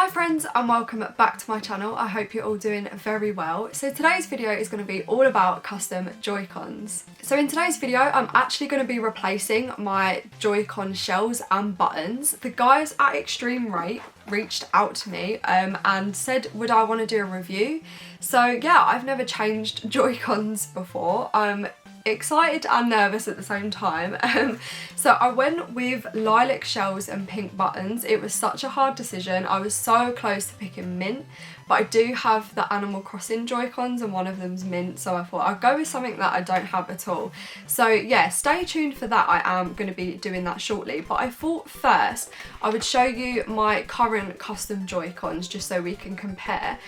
Hi friends and welcome back to my channel. I hope you're all doing very well. So today's video is going to be all about custom Joy-Cons. So in today's video I'm actually going to be replacing my Joy-Con shells and buttons. The guys at eXtremeRate reached out to me and said would I want to do a review. So yeah, I've never changed Joy-Cons before. I'm excited and nervous at the same time. So I went with lilac shells and pink buttons. It was such a hard decision. I was so close to picking mint, but I do have the Animal Crossing Joy-Cons and one of them's mint, so I thought I'd go with something that I don't have at all. So yeah, stay tuned for that. I am going to be doing that shortly, but I thought first I would show you my current custom Joy-Cons just so we can compare.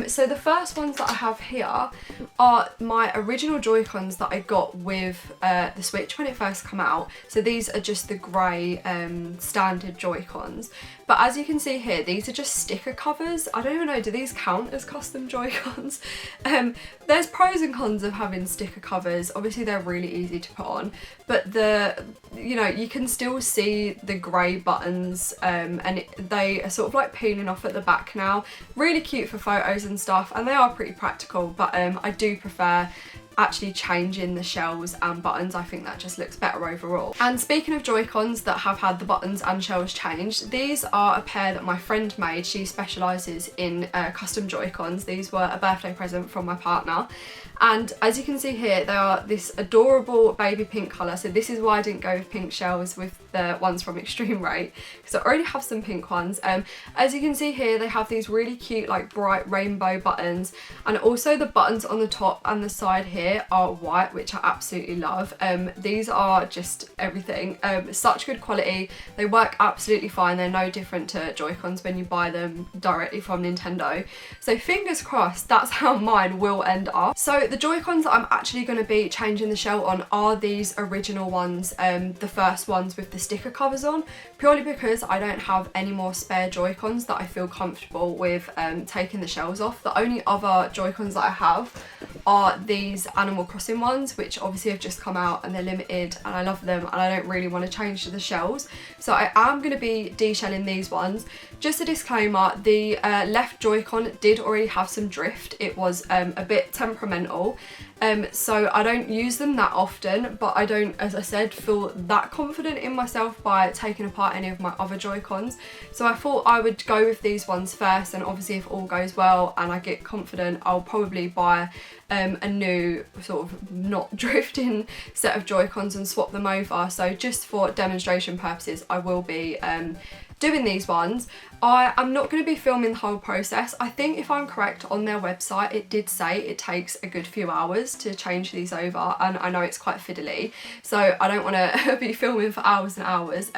So the first ones that I have here are my original Joy-Cons that I got with the Switch when it first came out. So these are just the grey standard Joy-Cons. But as you can see here, these are just sticker covers. I don't even know, do these count as custom Joy-Cons? There's pros and cons of having sticker covers. Obviously they're really easy to put on, but you can still see the grey buttons and they are sort of like peeling off at the back now. Really cute for photos and stuff, and they are pretty practical, but I do prefer actually changing the shells and buttons. I think that just looks better overall. And speaking of Joy-Cons that have had the buttons and shells changed, these are a pair that my friend made. She specialises in custom Joy-Cons. These were a birthday present from my partner. And as you can see here, they are this adorable baby pink colour. So this is why I didn't go with pink shells with the ones from eXtremeRate, because I already have some pink ones. As you can see here, they have these really cute like bright rainbow buttons, and also the buttons on the top and the side here are white, which I absolutely love. These are just everything. Such good quality. They work absolutely fine. They're no different to Joy-Cons when you buy them directly from Nintendo. So fingers crossed that's how mine will end up. So the Joy-Cons that I'm actually going to be changing the shell on are these original ones, the first ones with the sticker covers on, purely because I don't have any more spare Joy-Cons that I feel comfortable with taking the shells off. The only other Joy-Cons that I have are these Animal Crossing ones, which obviously have just come out and they're limited and I love them and I don't really want to change the shells. So I am going to be de-shelling these ones. Just a disclaimer, the left Joy-Con did already have some drift. It was a bit temperamental. So I don't use them that often, but I don't, as I said, feel that confident in myself by taking apart any of my other Joy-Cons. So I thought I would go with these ones first, and obviously if all goes well and I get confident, I'll probably buy a new sort of not drifting set of Joy-Cons and swap them over. So just for demonstration purposes, I will be doing these ones. I'm not going to be filming the whole process. I think if I'm correct, on their website it did say it takes a good few hours to change these over, and I know it's quite fiddly, so I don't want to be filming for hours and hours.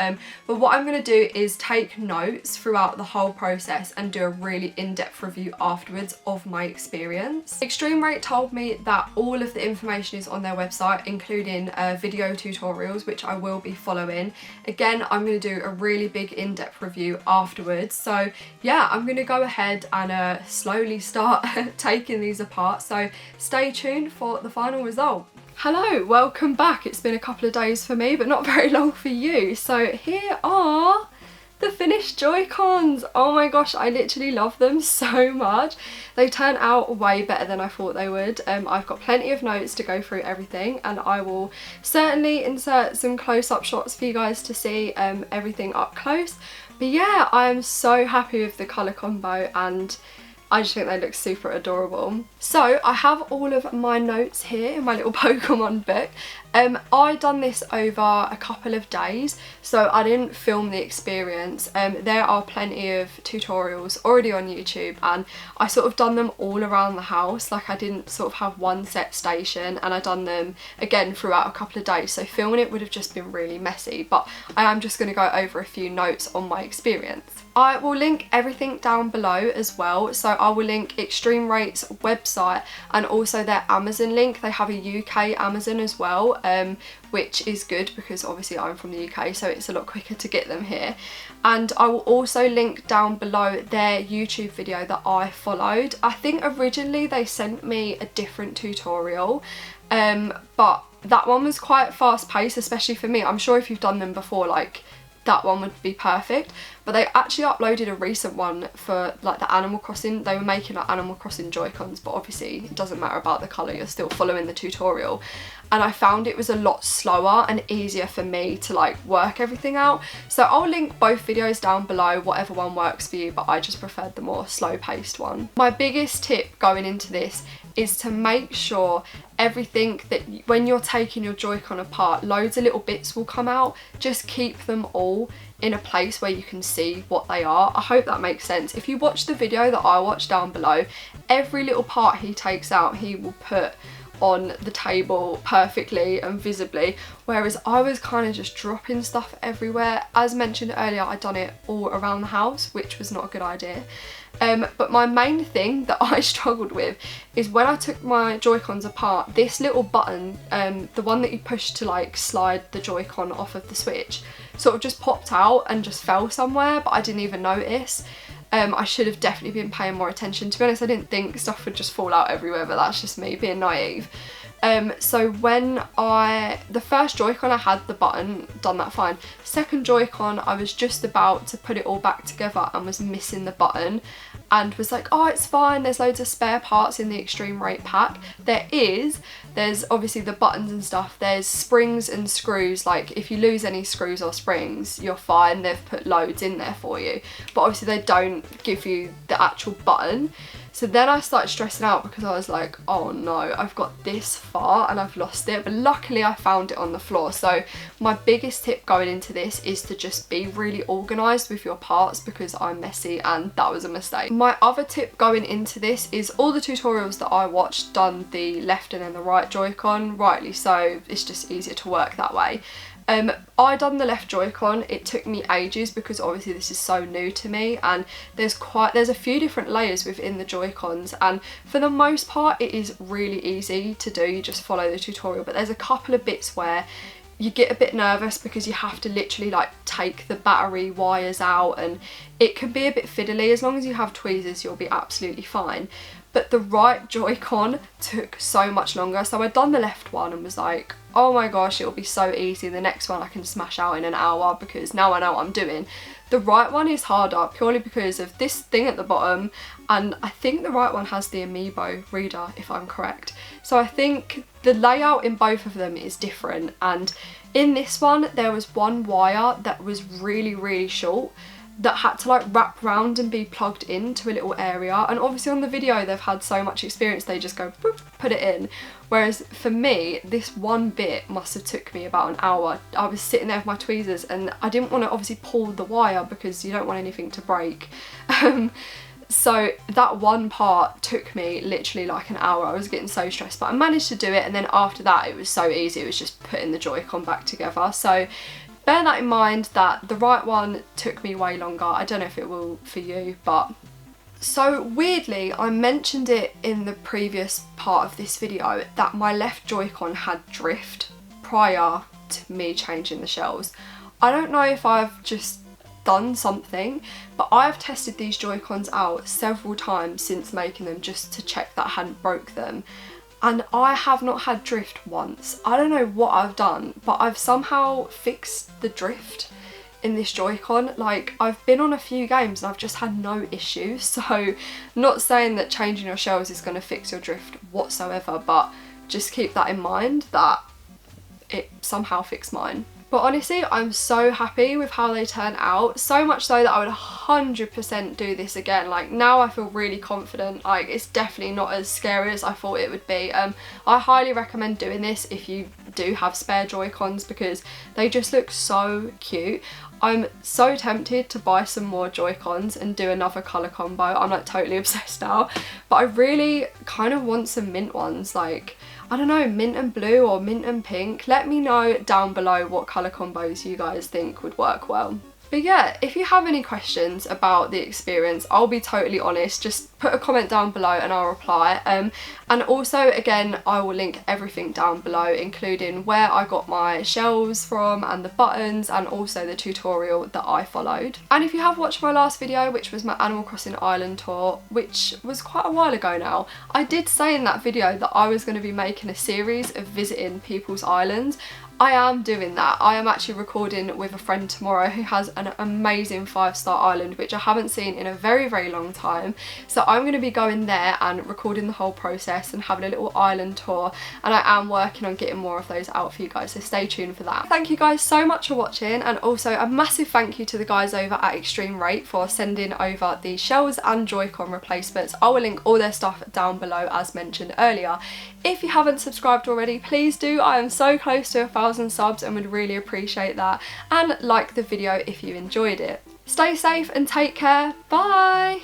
But what I'm going to do is take notes throughout the whole process and do a really in-depth review afterwards of my experience. eXtremeRate told me that all of the information is on their website, including video tutorials, which I will be following. Again, I'm going to do a really big in-depth review afterwards. So yeah, I'm going to go ahead and slowly start taking these apart, so stay tuned for the final result. Hello, welcome back. It's been a couple of days for me, but not very long for you. So here are the finished Joy-Cons. Oh my gosh, I literally love them so much. They turn out way better than I thought they would. I've got plenty of notes to go through everything, and I will certainly insert some close-up shots for you guys to see everything up close. But yeah, I am so happy with the colour combo and I just think they look super adorable. So I have all of my notes here in my little Pokemon book. I done this over a couple of days, so I didn't film the experience. There are plenty of tutorials already on YouTube, and I sort of done them all around the house. Like, I didn't sort of have one set station, and I done them again throughout a couple of days, so filming it would have just been really messy, but I am just going to go over a few notes on my experience. I will link everything down below as well, so I will link eXtremeRate's website and also their Amazon link. They have a UK Amazon as well, which is good because obviously I'm from the UK, so it's a lot quicker to get them here. And I will also link down below their YouTube video that I followed. I think originally they sent me a different tutorial, but that one was quite fast paced, especially for me. I'm sure if you've done them before, like, that one would be perfect. but they actually uploaded a recent one for like the Animal Crossing. They were making like Animal Crossing Joy-Cons, but obviously it doesn't matter about the colour, you're still following the tutorial. And I found it was a lot slower and easier for me to like work everything out. So I'll link both videos down below, whatever one works for you, but I just preferred the more slow paced one. My biggest tip going into this is to make sure everything that when you're taking your Joy-Con apart, loads of little bits will come out. Just keep them all in a place where you can see what they are. I hope that makes sense. If you watch the video that I watched down below, every little part he takes out, he will put on the table perfectly and visibly, whereas I was kind of just dropping stuff everywhere. As mentioned earlier, I'd done it all around the house, which was not a good idea. But my main thing that I struggled with is when I took my Joy-Cons apart, this little button, the one that you push to like slide the Joy-Con off of the Switch, sort of just popped out and just fell somewhere, but I didn't even notice. I should have definitely been paying more attention. To be honest, I didn't think stuff would just fall out everywhere, but that's just me being naive. So when the first Joy-Con I had the button, done that fine. Second Joy-Con, I was just about to put it all back together and was missing the button, and was like, oh, it's fine, there's loads of spare parts in the eXtremeRate pack. There's obviously the buttons and stuff, there's springs and screws, like if you lose any screws or springs, you're fine, they've put loads in there for you, but obviously they don't give you the actual button. So then I started stressing out because I was like, oh no, I've got this far and I've lost it. But luckily I found it on the floor. So my biggest tip going into this is to just be really organised with your parts, because I'm messy and that was a mistake. My other tip going into this is all the tutorials that I watched done the left and then the right Joy-Con, rightly so, it's just easier to work that way. I done the left Joy-Con. It took me ages because obviously this is so new to me, and there's a few different layers within the Joy-Cons, and for the most part it is really easy to do. You just follow the tutorial, but there's a couple of bits where you get a bit nervous because you have to literally like take the battery wires out, and it can be a bit fiddly. As long as you have tweezers, you'll be absolutely fine. But the right Joy-Con took so much longer. So I'd done the left one and was like, oh my gosh, it'll be so easy. The next one I can smash out in an hour because now I know what I'm doing. The right one is harder purely because of this thing at the bottom, and I think the right one has the Amiibo reader, if I'm correct. So I think the layout in both of them is different, and in this one there was one wire that was really short that had to like wrap round and be plugged into a little area, and obviously on the video they've had so much experience they just go boop, put it in, whereas for me this one bit must have took me about an hour. I was sitting there with my tweezers and I didn't want to obviously pull the wire because you don't want anything to break. So that one part took me literally like an hour. I was getting so stressed, but I managed to do it, and then after that it was so easy. It was just putting the Joy-Con back together. So bear that in mind, that the right one took me way longer. I don't know if it will for you, but... So weirdly, I mentioned it in the previous part of this video that my left Joy-Con had drift prior to me changing the shells. I don't know if I've just done something, but I've tested these Joy-Cons out several times since making them just to check that I hadn't broke them. And I have not had drift once. I don't know what I've done, but I've somehow fixed the drift in this Joy-Con. Like, I've been on a few games and I've just had no issues. So, not saying that changing your shells is going to fix your drift whatsoever, but just keep that in mind that it somehow fixed mine. But honestly, I'm so happy with how they turn out. So much so that I would 100% do this again. Like, now I feel really confident. Like, it's definitely not as scary as I thought it would be. I highly recommend doing this if you do have spare Joy-Cons because they just look so cute. I'm so tempted to buy some more Joy-Cons and do another colour combo. I'm like totally obsessed now. But I really kind of want some mint ones, like, I don't know, mint and blue or mint and pink. Let me know down below what colour combos you guys think would work well. But yeah, if you have any questions about the experience, I'll be totally honest. Just put a comment down below and I'll reply. And also, again, I will link everything down below, including where I got my shells from and the buttons, and also the tutorial that I followed. And if you have watched my last video, which was my Animal Crossing Island tour, which was quite a while ago now, I did say in that video that I was going to be making a series of visiting people's islands. I am doing that. I am actually recording with a friend tomorrow who has an amazing 5-star island which I haven't seen in a very, very long time. So I'm going to be going there and recording the whole process and having a little island tour, and I am working on getting more of those out for you guys, so stay tuned for that. Thank you guys so much for watching, and also a massive thank you to the guys over at eXtremeRate for sending over the shells and Joy-Con replacements. I will link all their stuff down below as mentioned earlier. If you haven't subscribed already, please do. I am so close to 1,000 subs and would really appreciate that, and like the video if you enjoyed it. Stay safe and take care. Bye!